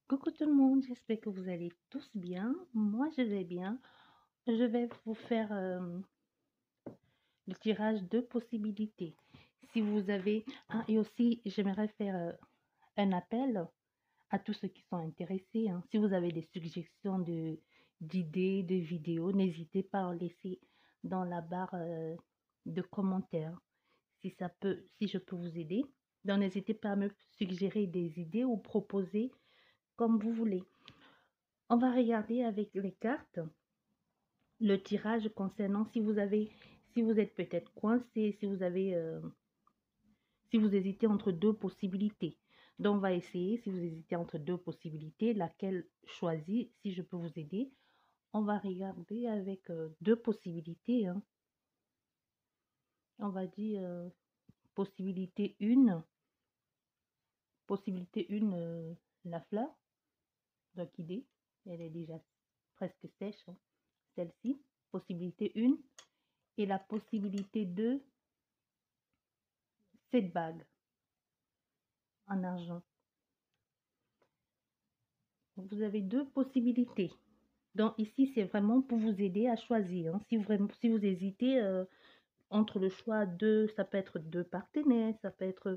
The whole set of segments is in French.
Coucou tout le monde, j'espère que vous allez tous bien. Moi, je vais bien. Je vais vous faire le tirage de possibilités. Si vous avez... Ah, et aussi, j'aimerais faire un appel à tous ceux qui sont intéressés, hein. Si vous avez des suggestions d'idées, de vidéos, n'hésitez pas à en laisser dans la barre de commentaires. Si je peux vous aider, donc n'hésitez pas à me suggérer des idées ou proposer comme vous voulez. On va regarder avec les cartes le tirage concernant si vous êtes peut-être coincé, si vous hésitez entre deux possibilités. Donc, on va essayer, si vous hésitez entre deux possibilités, laquelle choisir, si je peux vous aider. On va regarder avec deux possibilités, hein. On va dire possibilité 1, la fleur d'orchidée, elle est déjà presque sèche, hein. Celle-ci, possibilité 1. Et la possibilité 2, cette bague en argent. Vous avez deux possibilités. Donc ici, c'est vraiment pour vous aider à choisir, hein. Si vous hésitez entre le choix de, ça peut être deux partenaires, ça peut être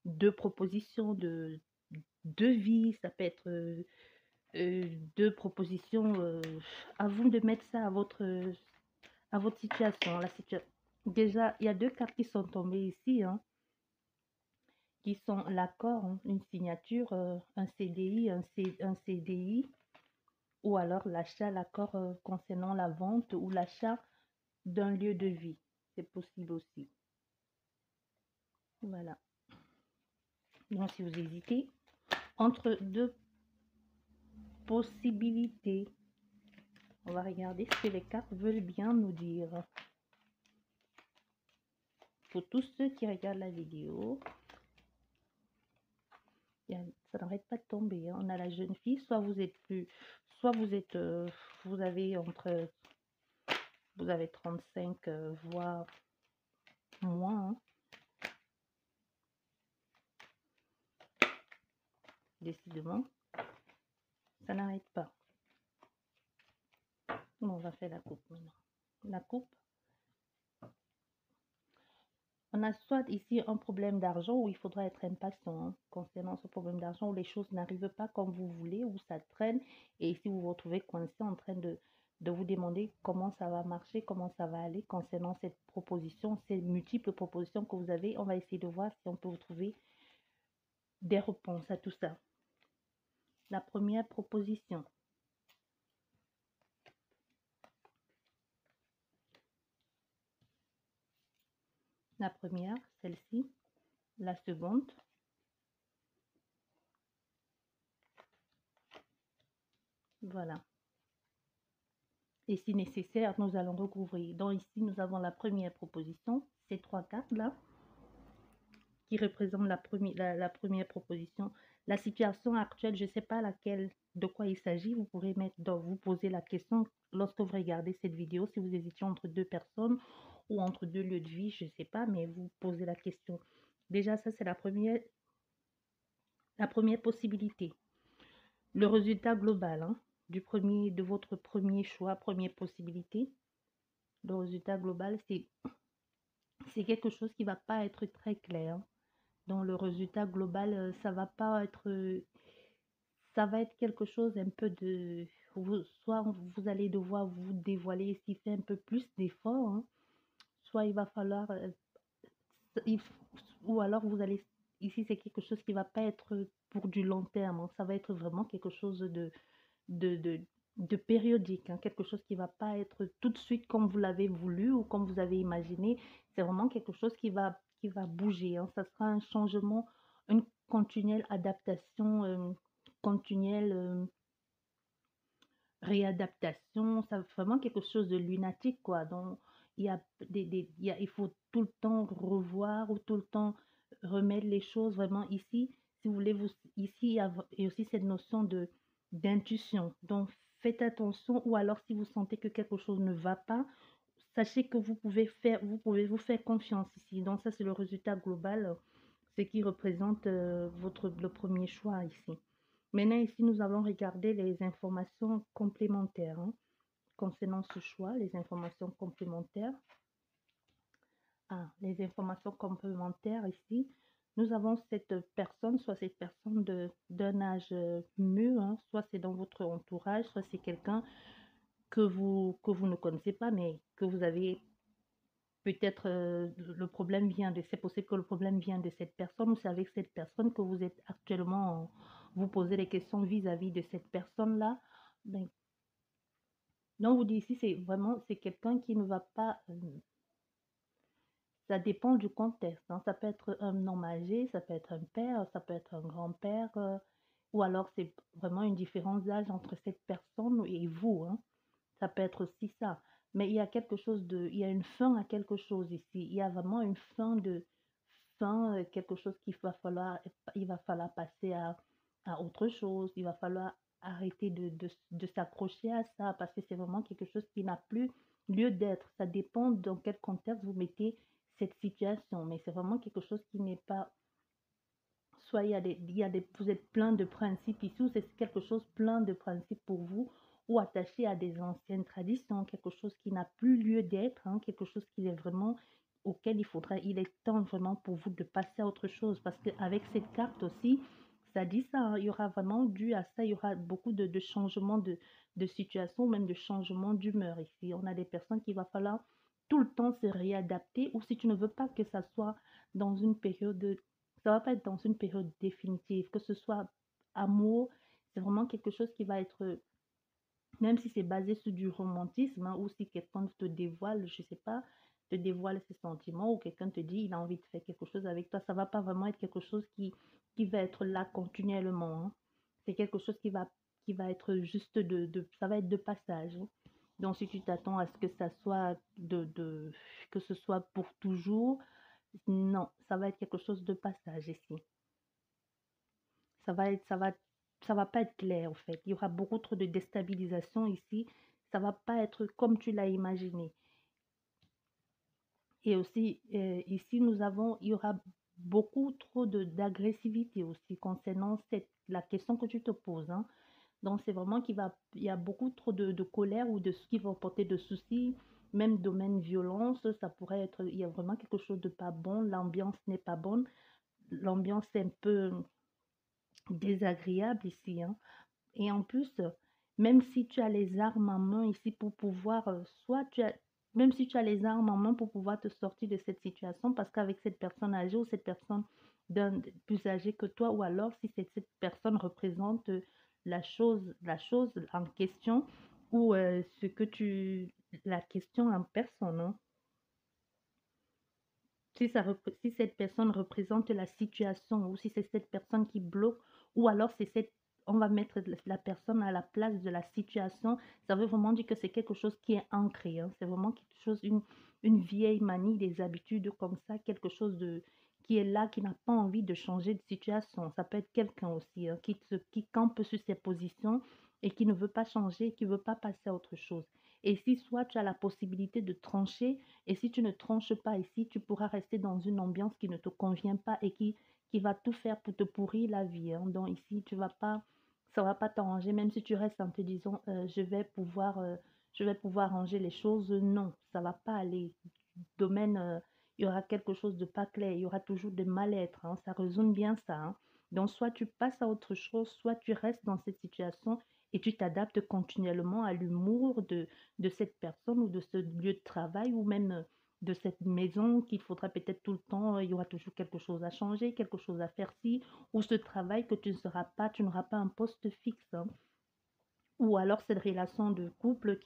deux propositions de vie, ça peut être deux propositions. À vous de mettre ça à votre situation. Déjà, il y a deux cartes qui sont tombées ici, hein, qui sont l'accord, hein, une signature, un CDI, un CDI, ou alors l'achat, l'accord concernant la vente ou l'achat d'un lieu de vie. C'est possible aussi. Voilà. Donc, si vous hésitez entre deux possibilités, on va regarder ce que les cartes veulent bien nous dire. Pour tous ceux qui regardent la vidéo, ça n'arrête pas de tomber, hein. On a la jeune fille, soit vous êtes soit vous êtes, vous avez 35 voire moins, hein. Décidément, ça n'arrête pas. On va faire la coupe maintenant. La coupe. On a soit ici un problème d'argent où il faudra être impatient, hein, concernant ce problème d'argent où les choses n'arrivent pas comme vous voulez, où ça traîne. Et ici, vous vous retrouvez coincé en train de vous demander comment ça va marcher, comment ça va aller concernant cette proposition, ces multiples propositions que vous avez. On va essayer de voir si on peut vous trouver des réponses à tout ça. La première proposition. La première, celle-ci. La seconde. Voilà. Et si nécessaire, nous allons recouvrir. Donc ici, nous avons la première proposition, ces trois cartes-là, qui représentent la première proposition. La situation actuelle, je ne sais pas de quoi il s'agit. Vous pourrez vous poser la question lorsque vous regardez cette vidéo, si vous hésitez entre deux personnes ou entre deux lieux de vie, je ne sais pas, mais vous posez la question. Déjà, ça, c'est la première possibilité. Le résultat global, hein, de votre premier choix, première possibilité. Le résultat global, c'est quelque chose qui va pas être très clair. Dans le résultat global, ça va pas être, ça va être quelque chose un peu de, soit vous allez devoir vous dévoiler ce qui fait un peu plus d'efforts, hein, soit il va falloir, ou alors vous allez, ici c'est quelque chose qui va pas être pour du long terme, hein. Ça va être vraiment quelque chose de, de, de périodique, hein, quelque chose qui va pas être tout de suite comme vous l'avez voulu ou comme vous avez imaginé. C'est vraiment quelque chose qui va bouger, hein. Ça sera un changement, une continuelle adaptation, continuelle réadaptation. Ça vraiment quelque chose de lunatique, quoi. Donc, il y a il faut tout le temps revoir ou tout le temps remettre les choses vraiment ici. Si vous voulez, ici, il y a aussi cette notion d'intuition. Donc, faites attention, ou alors si vous sentez que quelque chose ne va pas, sachez que vous pouvez vous faire confiance ici. Donc, ça, c'est le résultat global, ce qui représente le premier choix ici. Maintenant, ici, nous allons regarder les informations complémentaires hein, concernant ce choix, les informations complémentaires. Ah, les informations complémentaires ici, nous avons cette personne, soit cette personne d'un âge mûr, hein, soit c'est dans votre entourage, soit c'est quelqu'un que vous ne connaissez pas, mais que vous avez peut-être le problème vient de, c'est possible que le problème vient de cette personne ou c'est avec cette personne que vous êtes actuellement, vous posez des questions vis-à-vis de cette personne-là. Ben, donc, vous dites ici, c'est vraiment, c'est quelqu'un qui ne va pas, ça dépend du contexte, hein. Ça peut être un homme âgé, ça peut être un père, ça peut être un grand-père, ou alors c'est vraiment une différence d'âge entre cette personne et vous, hein. Ça peut être aussi ça. Mais il y a quelque chose de, il y a une fin à quelque chose ici. Il y a vraiment une fin, quelque chose il va falloir passer à autre chose. Il va falloir arrêter de s'accrocher à ça parce que c'est vraiment quelque chose qui n'a plus lieu d'être. Ça dépend dans quel contexte vous mettez cette situation. Mais c'est vraiment quelque chose qui n'est pas, soit vous êtes plein de principes ici, ou c'est quelque chose plein de principes pour vous, ou attaché à des anciennes traditions, quelque chose qui n'a plus lieu d'être, hein, quelque chose qui est vraiment auquel il est temps vraiment pour vous de passer à autre chose. Parce qu'avec cette carte aussi, ça dit ça, hein, il y aura vraiment dû à ça, il y aura beaucoup de changements de situation, même de changements d'humeur ici. On a des personnes qu'il va falloir tout le temps se réadapter, ou si tu ne veux pas que ça soit dans une période ça va pas être dans une période définitive, que ce soit amour, c'est vraiment quelque chose qui va être, même si c'est basé sur du romantisme, hein, ou si quelqu'un te dévoile, je sais pas, te dévoile ses sentiments, ou quelqu'un te dit il a envie de faire quelque chose avec toi, ça va pas vraiment être quelque chose qui va être là continuellement, hein. C'est quelque chose qui va être juste ça va être de passage, hein. Donc si tu t'attends à ce que ça soit que ce soit pour toujours, non, ça va être quelque chose de passage ici. Ça va être, ça va pas être clair en fait. Il y aura beaucoup trop de déstabilisation ici. Ça va pas être comme tu l'as imaginé. Et aussi, ici, il y aura beaucoup trop d'agressivité aussi concernant la question que tu te poses, hein. Donc, c'est vraiment il y a beaucoup trop de colère ou de ce qui va porter de soucis, même domaine violence, ça pourrait être, il y a vraiment quelque chose de pas bon, l'ambiance n'est pas bonne, l'ambiance est un peu désagréable ici, hein. Et en plus, même si tu as les armes en main ici pour pouvoir, même si tu as les armes en main pour pouvoir te sortir de cette situation, parce qu'avec cette personne âgée ou cette personne plus âgée que toi, ou alors si cette personne représente la chose en question, ou la question en personne, hein. Si cette personne représente la situation ou si c'est cette personne qui bloque ou alors on va mettre la personne à la place de la situation, ça veut vraiment dire que c'est quelque chose qui est ancré, hein. C'est vraiment quelque chose, une vieille manie, des habitudes comme ça, quelque chose qui est là, qui n'a pas envie de changer de situation. Ça peut être quelqu'un aussi, hein, qui campe sur ses positions et qui ne veut pas changer, qui ne veut pas passer à autre chose. Et si soit tu as la possibilité de trancher, et si tu ne tranches pas ici, tu pourras rester dans une ambiance qui ne te convient pas et qui va tout faire pour te pourrir la vie, hein. Donc ici, ça va pas t'arranger, même si tu restes en te disant, je vais pouvoir ranger les choses. Non, ça va pas aller. Domaine, il y aura quelque chose de pas clair, il y aura toujours de mal-être, hein. Ça résume bien ça, hein. Donc soit tu passes à autre chose, soit tu restes dans cette situation et tu t'adaptes continuellement à l'humour de cette personne ou de ce lieu de travail ou même de cette maison qu'il faudra peut-être tout le temps, il y aura toujours quelque chose à changer, quelque chose à faire ci, ou ce travail que tu n'auras pas un poste fixe, hein. Ou alors cette relation de couple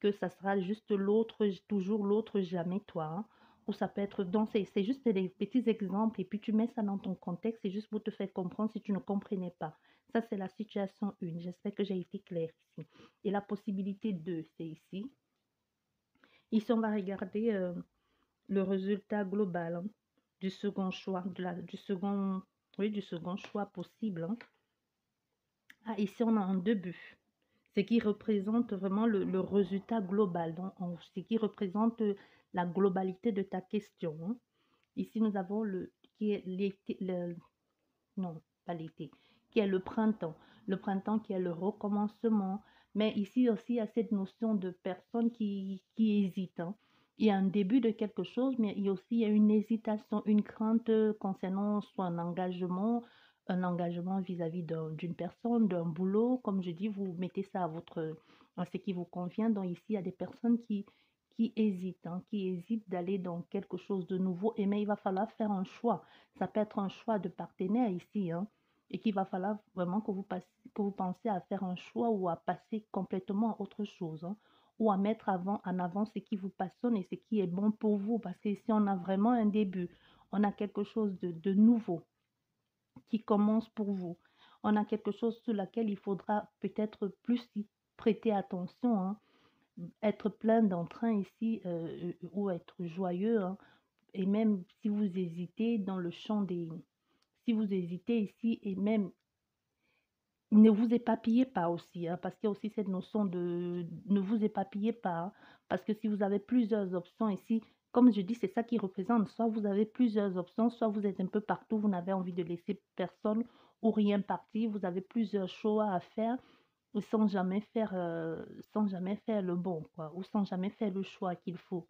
que ça sera juste l'autre, toujours l'autre, jamais toi, hein. Ou ça peut être, donc c'est juste des petits exemples et puis tu mets ça dans ton contexte, c'est juste pour te faire comprendre si tu ne comprenais pas. Ça, c'est la situation 1. J'espère que j'ai été claire ici. Et la possibilité 2, c'est ici. Ici, on va regarder le résultat global, hein, du second choix, du second choix possible, hein. Ah, ici, on a un 2 buts. Ce qui représente vraiment le résultat global, donc ce qui représente la globalité de ta question, hein. Ici, nous avons qui est l'été, non, pas l'été, qui est le printemps. le printemps qui est le recommencement. Mais ici aussi, il y a cette notion de personne qui hésite, hein. Il y a un début de quelque chose, mais il y a une hésitation, une crainte concernant soit un engagement vis-à-vis d'une personne, d'un boulot. Comme je dis, vous mettez ça à ce qui vous convient. Donc ici, il y a des personnes qui hésitent, hein, qui hésitent d'aller dans quelque chose de nouveau. Et mais il va falloir faire un choix. Ça peut être un choix de partenaire ici, hein, et qu'il va falloir vraiment que vous pensiez à faire un choix ou à passer complètement à autre chose, hein, ou à mettre en avant ce qui vous passionne et ce qui est bon pour vous. Parce que ici, on a vraiment un début. On a quelque chose de nouveau qui commence pour vous. On a quelque chose sur laquelle il faudra peut-être plus y prêter attention, hein, être plein d'entrain ici ou être joyeux, hein. Et même si vous hésitez dans le champ des... Si vous hésitez ici et même ne vous éparpillez pas aussi, hein, parce qu'il y a aussi cette notion de ne vous éparpillez pas, hein, parce que si vous avez plusieurs options ici, comme je dis, c'est ça qui représente, soit vous avez plusieurs options, soit vous êtes un peu partout, vous n'avez envie de laisser personne ou rien partir, vous avez plusieurs choix à faire sans jamais faire le bon, quoi, ou sans jamais faire le choix qu'il faut.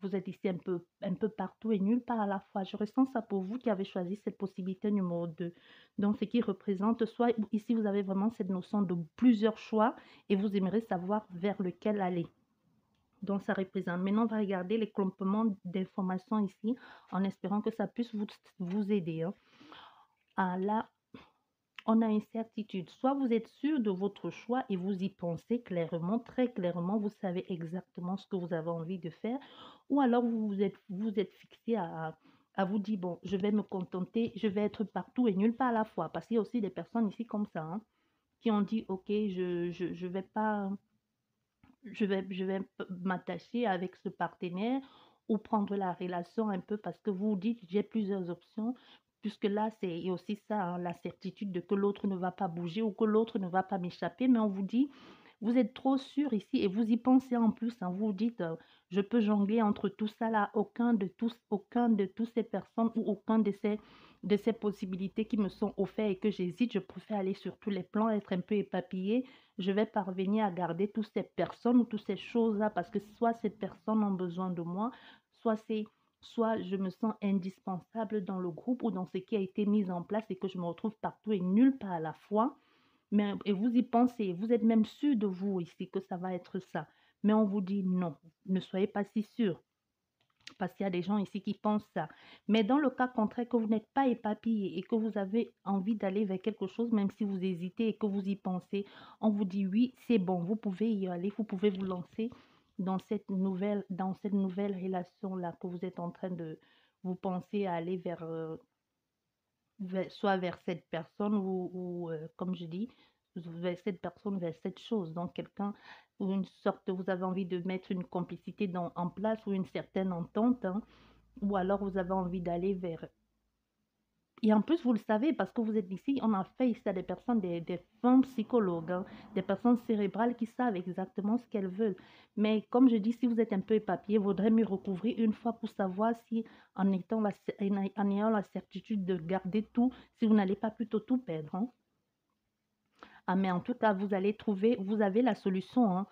Vous êtes ici un peu partout et nulle part à la fois. Je ressens ça pour vous qui avez choisi cette possibilité numéro 2. Donc, ce qui représente, soit ici, vous avez vraiment cette notion de plusieurs choix et vous aimeriez savoir vers lequel aller. Donc, ça représente. Maintenant, on va regarder les compléments d'informations ici en espérant que ça puisse vous aider, hein. Ah, là, on a une certitude. Soit vous êtes sûr de votre choix et vous y pensez clairement, très clairement, vous savez exactement ce que vous avez envie de faire, ou alors vous êtes fixé à vous dire, bon, je vais me contenter, je vais être partout et nulle part à la fois. Parce qu'il y a aussi des personnes ici comme ça, hein, qui ont dit, ok, je vais pas, je vais m'attacher avec ce partenaire ou prendre la relation un peu parce que vous dites, j'ai plusieurs options, puisque là, c'est aussi ça, hein, la certitude de que l'autre ne va pas bouger ou que l'autre ne va pas m'échapper, mais on vous dit, vous êtes trop sûr ici et vous y pensez en plus, hein, vous dites, je peux jongler entre tout ça là, aucun de toutes ces personnes ou aucun de ces possibilités qui me sont offertes et que j'hésite, je préfère aller sur tous les plans, être un peu éparpillée, je vais parvenir à garder toutes ces personnes ou toutes ces choses-là parce que soit ces personnes ont besoin de moi, soit je me sens indispensable dans le groupe ou dans ce qui a été mis en place et que je me retrouve partout et nulle part à la fois. Mais, et vous y pensez, vous êtes même sûr de vous ici que ça va être ça. Mais on vous dit non, ne soyez pas si sûr parce qu'il y a des gens ici qui pensent ça. Mais dans le cas contraire, que vous n'êtes pas éparpillé et que vous avez envie d'aller vers quelque chose, même si vous hésitez et que vous y pensez, on vous dit oui, c'est bon, vous pouvez y aller, vous pouvez vous lancer dans cette nouvelle relation-là que vous êtes en train de vous penser à aller soit vers cette personne ou comme je dis, vers cette personne, vers cette chose. Donc, quelqu'un ou une sorte, vous avez envie de mettre une complicité en place ou une certaine entente, hein, ou alors vous avez envie d'aller vers... Et en plus, vous le savez, parce que vous êtes ici, on a fait ici à des personnes, des femmes psychologues, hein, des personnes cérébrales qui savent exactement ce qu'elles veulent. Mais comme je dis, si vous êtes un peu éparpillé, il vaudrait mieux recouvrir une fois pour savoir si, en ayant la certitude de garder tout, si vous n'allez pas plutôt tout perdre, hein. Ah, mais en tout cas, vous allez trouver, vous avez la solution, hein.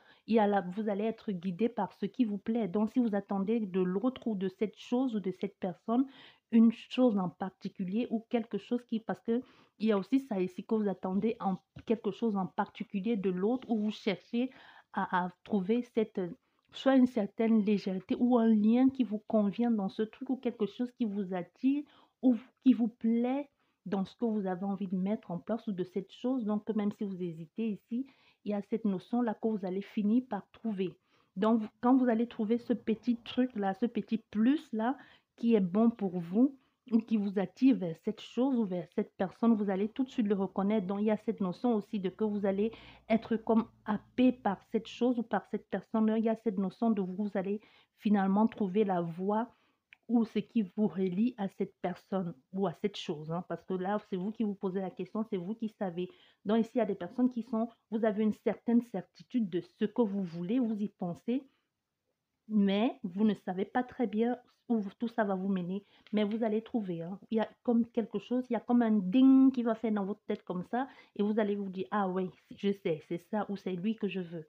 Vous allez être guidé par ce qui vous plaît. Donc, si vous attendez de l'autre ou de cette chose ou de cette personne, une chose en particulier ou quelque chose qui, parce que il y a aussi ça ici que vous attendez quelque chose en particulier de l'autre ou vous cherchez à trouver soit une certaine légèreté ou un lien qui vous convient dans ce truc ou quelque chose qui vous attire ou qui vous plaît dans ce que vous avez envie de mettre en place ou de cette chose. Donc, même si vous hésitez ici, il y a cette notion-là que vous allez finir par trouver. Donc, quand vous allez trouver ce petit truc-là, ce petit plus-là qui est bon pour vous ou qui vous attire vers cette chose ou vers cette personne, vous allez tout de suite le reconnaître. Donc, il y a cette notion aussi de que vous allez être comme happé par cette chose ou par cette personne. Il y a cette notion de vous allez finalement trouver la voie ou ce qui vous relie à cette personne ou à cette chose, hein, parce que là, c'est vous qui vous posez la question, c'est vous qui savez. Donc ici, il y a des personnes qui sont, vous avez une certaine certitude de ce que vous voulez, vous y pensez, mais vous ne savez pas très bien où tout ça va vous mener, mais vous allez trouver, hein. Il y a comme quelque chose, il y a comme un ding qui va faire dans votre tête comme ça et vous allez vous dire: «Ah oui, je sais, c'est ça ou c'est lui que je veux».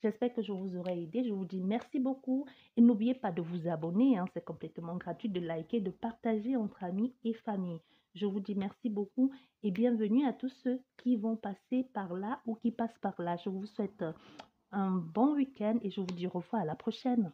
J'espère que je vous aurai aidé. Je vous dis merci beaucoup et n'oubliez pas de vous abonner, hein, c'est complètement gratuit, de liker, de partager entre amis et famille. Je vous dis merci beaucoup et bienvenue à tous ceux qui vont passer par là ou qui passent par là. Je vous souhaite un bon week-end et je vous dis au revoir à la prochaine.